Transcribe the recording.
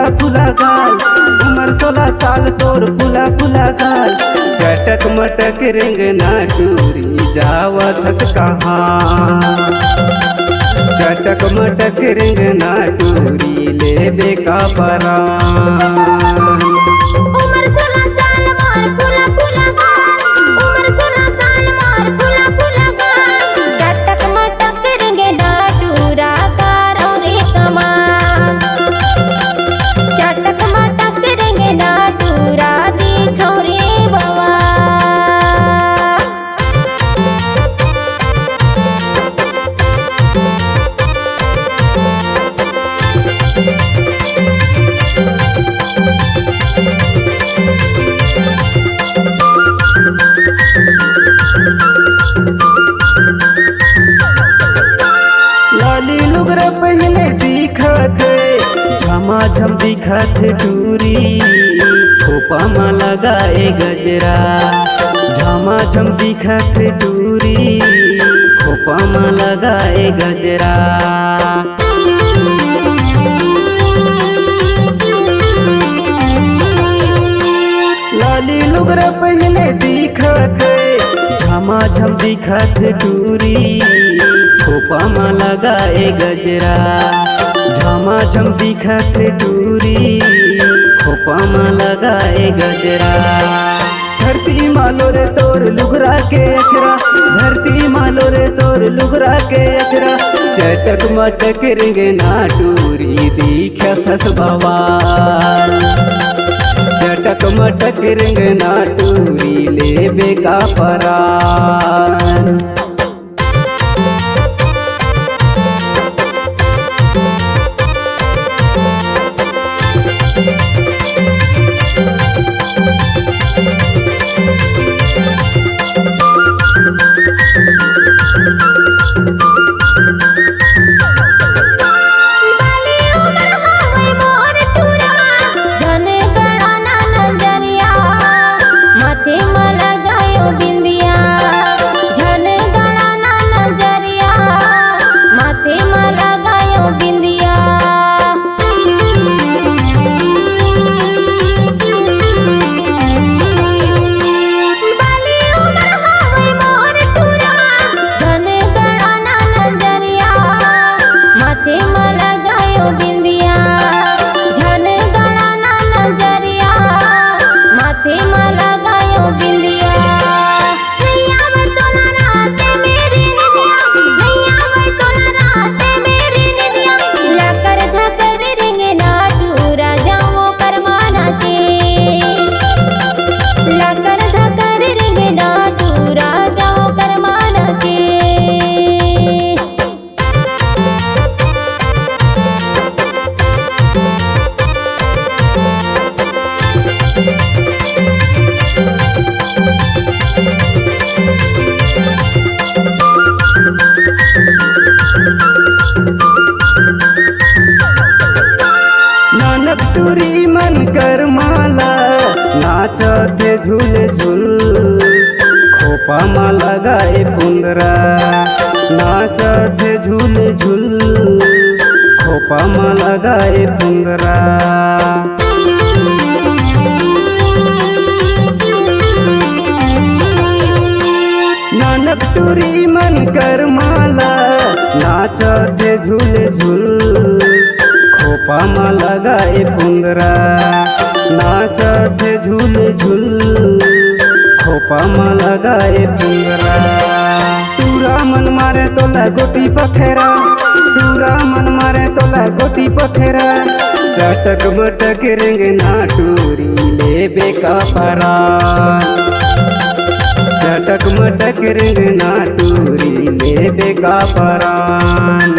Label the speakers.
Speaker 1: फुला फुला गाल, उम्र 16 साल तोर फुला फुला गाल। चटक मटक रेंगना टूरी जावत हस कहाँ, चटक मटक रेंगना टूरी लेबे का परान। पहले दिखत झमाझम दिखत टूरी, खोपा में लगाए गजरा। झमाझम दिखत टूरी, खोपा में लगाए गजरा। लाली लुगरा पहले दिखत झमाझम दिखत टूरी, खोपा में लगाए गजरा। झमाझम दिखत टूरी, खोपा में लगाए गजरा। धरती मालो रे तोर लुगरा के अचरा, धरती मालो रे तोर लुगरा के अचरा। चटक मटक रेंगना टूरी दिख्या सस बवाल, चटक मटक रेंगना टूरी लेबे का परान। टूरी मन कर माला नाचत झूल झूल, खोपा में लगाए पुंगरा नाचत झूल झूल, खोपा में लगाए पुंगरा। नानक टूरी मन कर माला नाचत झूल झूल, खोपा में लगाए पुंगरा नाचत झूल झूल, खोपा में लगाए पुंगरा। टूरा मन मारे तोला गोटी पखेरा, टूरा मन मारे तोला गोटी पखेरा। चटक मटक रेंगना टूरी लेबे का परान, चटक मटक रेंगना टूरी लेबे का परान।